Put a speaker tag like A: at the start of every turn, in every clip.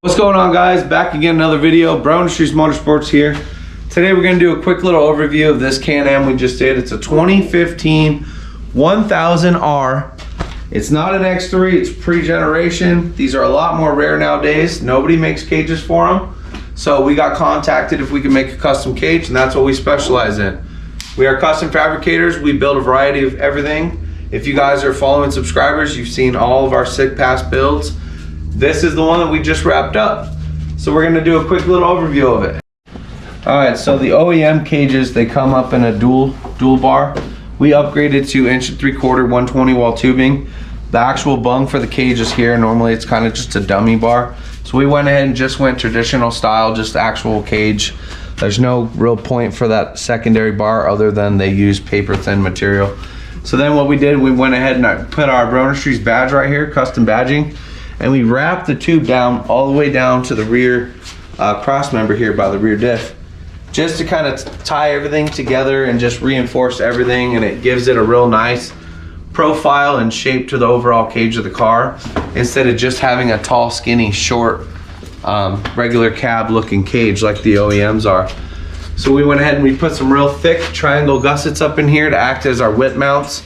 A: What's going on, guys? Back again, another video. Brown Industries Motorsports here. Today we're going to do a quick little overview of this Can-Am we just did. It's a 2015 1000R. It's not an X3, it's pre-generation. These are a lot more rare nowadays. Nobody makes cages for them. So we got contacted if we could make a custom cage, and that's what we specialize in. We are custom fabricators. We build a variety of everything. If you guys are following subscribers, you've seen all of our sick pass builds. This is the one that we just wrapped up. So we're gonna do a quick little overview of it. All right, so the OEM cages, they come up in a dual bar. We upgraded to 1.75" 120 wall tubing. The actual bung for the cage is here. Normally it's kind of just a dummy bar. So we went ahead and just went traditional style, just actual cage. There's no real point for that secondary bar other than they use paper thin material. So then what we did, we went ahead and put our Brown Industries badge right here, custom badging, and we wrapped the tube down all the way down to the rear cross member here by the rear diff, just to kind of tie everything together and just reinforce everything, and it gives it a real nice profile and shape to the overall cage of the car, instead of just having a tall, skinny, short, regular cab looking cage like the OEMs are. So we went ahead and we put some real thick triangle gussets up in here to act as our whip mounts.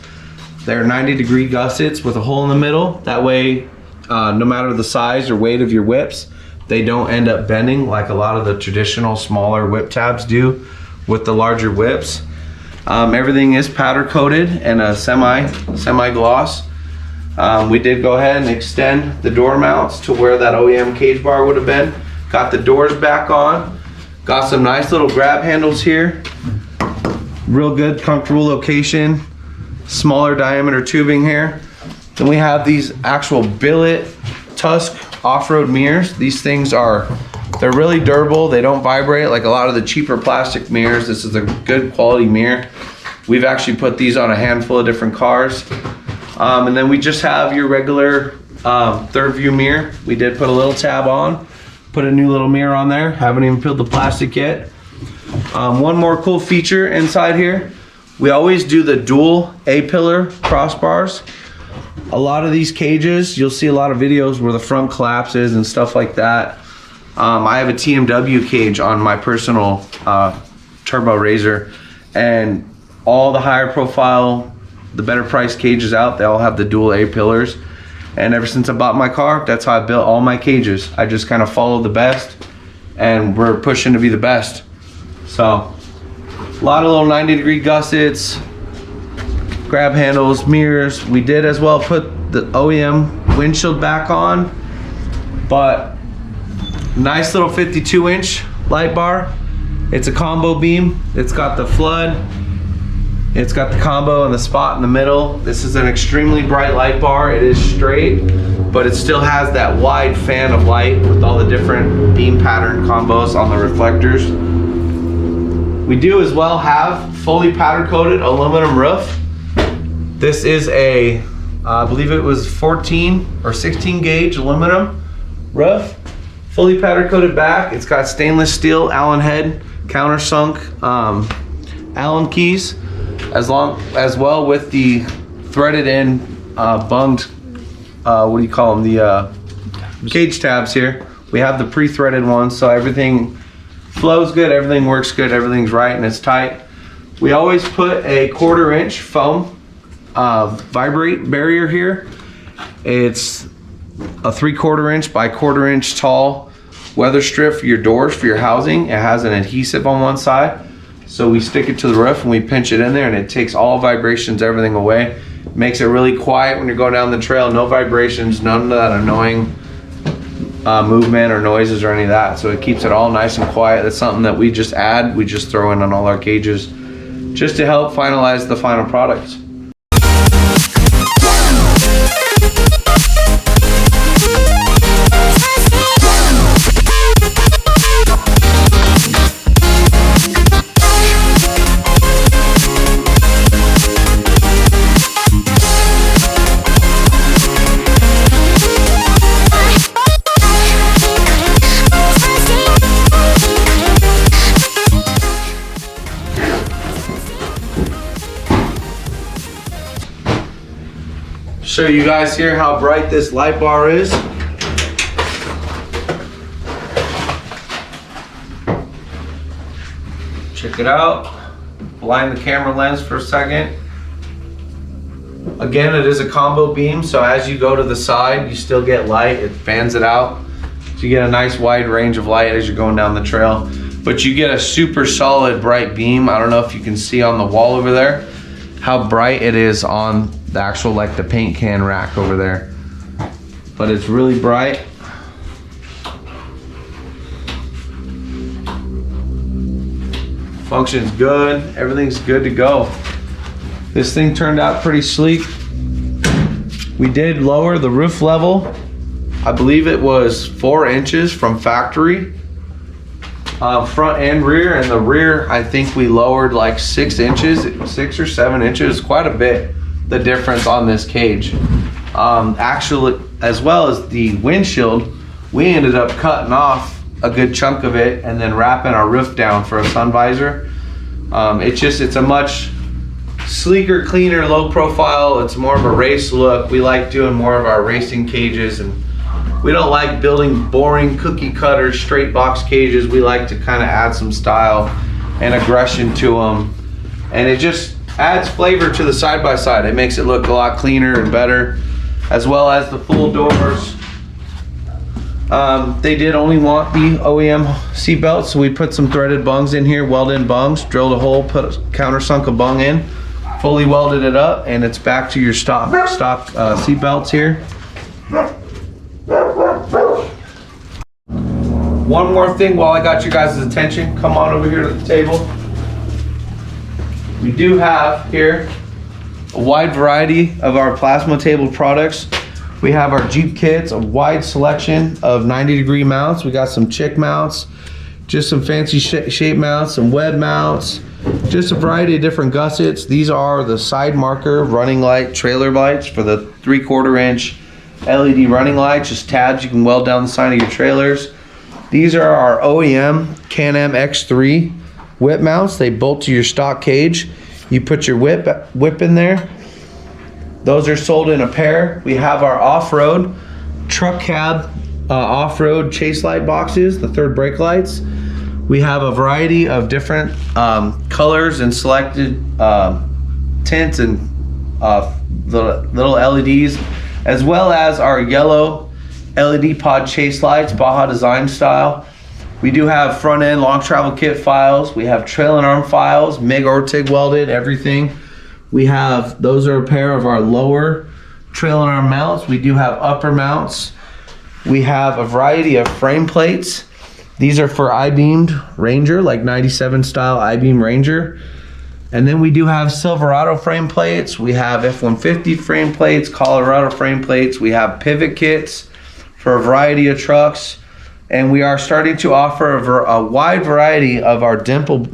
A: They're 90-degree gussets with a hole in the middle. That way, no matter the size or weight of your whips, they don't end up bending like a lot of the traditional smaller whip tabs do with the larger whips. Everything is powder coated and a semi gloss. We did go ahead and extend the door mounts to where that OEM cage bar would have been. Got the doors back on. Got some nice little grab handles here. Real good, comfortable location. Smaller diameter tubing here. Then we have these actual billet tusk off-road mirrors. These things they're really durable. They don't vibrate like a lot of the cheaper plastic mirrors. This is a good quality mirror. We've actually put these on a handful of different cars. And then we just have your regular third view mirror. We did put a little tab on, put a new little mirror on there. Haven't even peeled the plastic yet. One more cool feature inside here. We always do the dual A-pillar crossbars. A lot of these cages, you'll see a lot of videos where the front collapses and stuff like that. I have a TMW cage on my personal Turbo Razor, and all the higher profile, the better priced cages out, they all have the dual A pillars. And ever since I bought my car, that's how I built all my cages. I just kind of follow the best, and we're pushing to be the best. So a lot of little 90-degree gussets, grab handles, mirrors. We did as well put the OEM windshield back on, but nice little 52-inch light bar. It's a combo beam. It's got the flood, it's got the combo and the spot in the middle. This is an extremely bright light bar. It is straight, but it still has that wide fan of light with all the different beam pattern combos on the reflectors. We do as well have fully powder coated aluminum roof. This is a, I believe it was 14 or 16 gauge aluminum roof. Fully powder coated back. It's got stainless steel Allen head, countersunk Allen keys, as well with the threaded in bunged, what do you call them? The cage tabs here. We have the pre-threaded ones, so everything flows good, everything works good, everything's right and it's tight. We always put a 1/4 inch foam vibrate barrier here. It's a 3/4 inch by 1/4 inch tall weather strip for your doors, for your housing. It has an adhesive on one side, so we stick it to the roof and we pinch it in there, and it takes all vibrations, everything away. Makes it really quiet when you're going down the trail. No vibrations, none of that annoying movement or noises or any of that. So it keeps it all nice and quiet. That's something that we just add. We just throw in on all our cages just to help finalize the final product. Show you guys here how bright this light bar is. Check it out. Blind the camera lens for a second. Again, it is a combo beam, so as you go to the side, you still get light. It fans it out. So you get a nice wide range of light as you're going down the trail. But you get a super solid bright beam. I don't know if you can see on the wall over there how bright it is on the actual, like the paint can rack over there. But it's really bright. Function's good. Everything's good to go. This thing turned out pretty sleek. We did lower the roof level. I believe it was 4 inches from factory. Front and rear, and the rear I think we lowered like 6 inches, 6 or 7 inches, quite a bit the difference on this cage. Actually, as well as the windshield, we ended up cutting off a good chunk of it and then wrapping our roof down for a sun visor. It's a much sleeker, cleaner, low profile. It's more of a race look. We like doing more of our racing cages, and we don't like building boring cookie cutter straight box cages. We like to kind of add some style and aggression to them, and it just adds flavor to the side-by-side. It makes it look a lot cleaner and better, as well as the full doors. They did only want the OEM seat belts, so we put some threaded bungs in here, welded bungs, drilled a hole, put a countersunk a bung in, fully welded it up, and it's back to your stock seat belts here. One more thing while I got you guys' attention, come on over here to the table. We do have here a wide variety of our plasma table products. We have our Jeep kits, a wide selection of 90-degree mounts. We got some chick mounts, just some fancy shape mounts, some web mounts, just a variety of different gussets. These are the side marker running light trailer lights for the 3/4 inch LED running lights, just tabs you can weld down the side of your trailers. These are our OEM CanAm X3 whip mounts. They bolt to your stock cage. You put your whip in there. Those are sold in a pair. We have our off-road truck cab off-road chase light boxes, the third brake lights. We have a variety of different colors and selected tints and the little LEDs, as well as our yellow LED pod chase lights, Baja design style. We do have front end long travel kit files. We have trail and arm files, MIG or TIG welded, everything. We have, those are a pair of our lower trail and arm mounts. We do have upper mounts. We have a variety of frame plates. These are for I-beamed Ranger, like 97 style I-beam Ranger. And then we do have Silverado frame plates. We have F-150 frame plates, Colorado frame plates. We have pivot kits for a variety of trucks. And we are starting to offer a wide variety of our dimple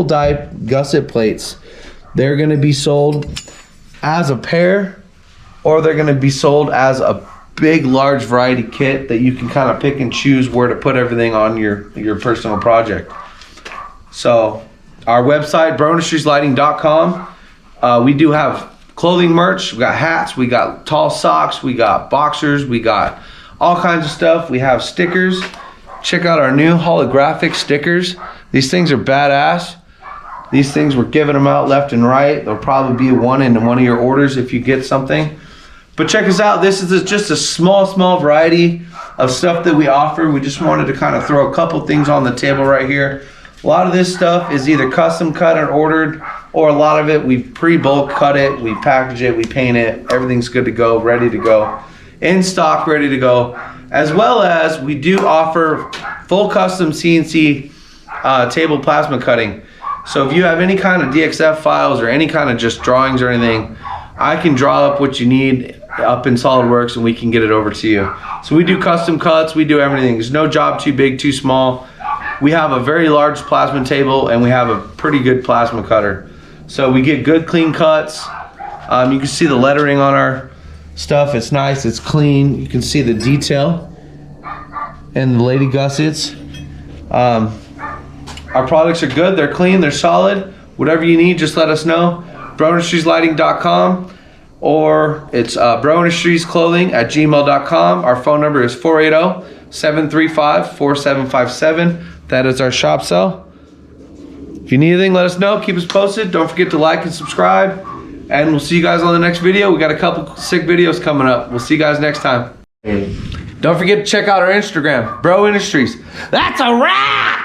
A: die gusset plates. They're gonna be sold as a pair, or they're gonna be sold as a big, large variety kit that you can kind of pick and choose where to put everything on your personal project. So our website, brownindstrieslighting.com. We do have clothing merch. We got hats, we got tall socks, we got boxers, we got all kinds of stuff. We have stickers. Check out our new holographic stickers. These things are badass. These things, we're giving them out left and right. There'll probably be one in one of your orders if you get something. But check us out. This is just a small variety of stuff that we offer. We just wanted to kind of throw a couple things on the table right here. A lot of this stuff is either custom cut and ordered, or a lot of it we pre-bulk cut it, we package it, we paint it. Everything's good to go, ready to go. In stock, ready to go. As well as we do offer full custom CNC table plasma cutting. So if you have any kind of DXF files or any kind of just drawings or anything, I can draw up what you need up in SolidWorks and we can get it over to you. So we do custom cuts, we do everything. There's no job too big, too small. We have a very large plasma table and we have a pretty good plasma cutter. So we get good clean cuts. You can see the lettering on our stuff. It's nice, it's clean. You can see the detail and the lady gussets. Our products are good, they're clean, they're solid. Whatever you need, just let us know. brownindstrieslighting.com, or it's broindustriesclothing@gmail.com. Our phone number is 480-735-4757. That is our shop cell. If you need anything, let us know. Keep us posted. Don't forget to like and subscribe. And we'll see you guys on the next video. We got a couple sick videos coming up. We'll see you guys next time. Don't forget to check out our Instagram, Bro Industries. That's a wrap!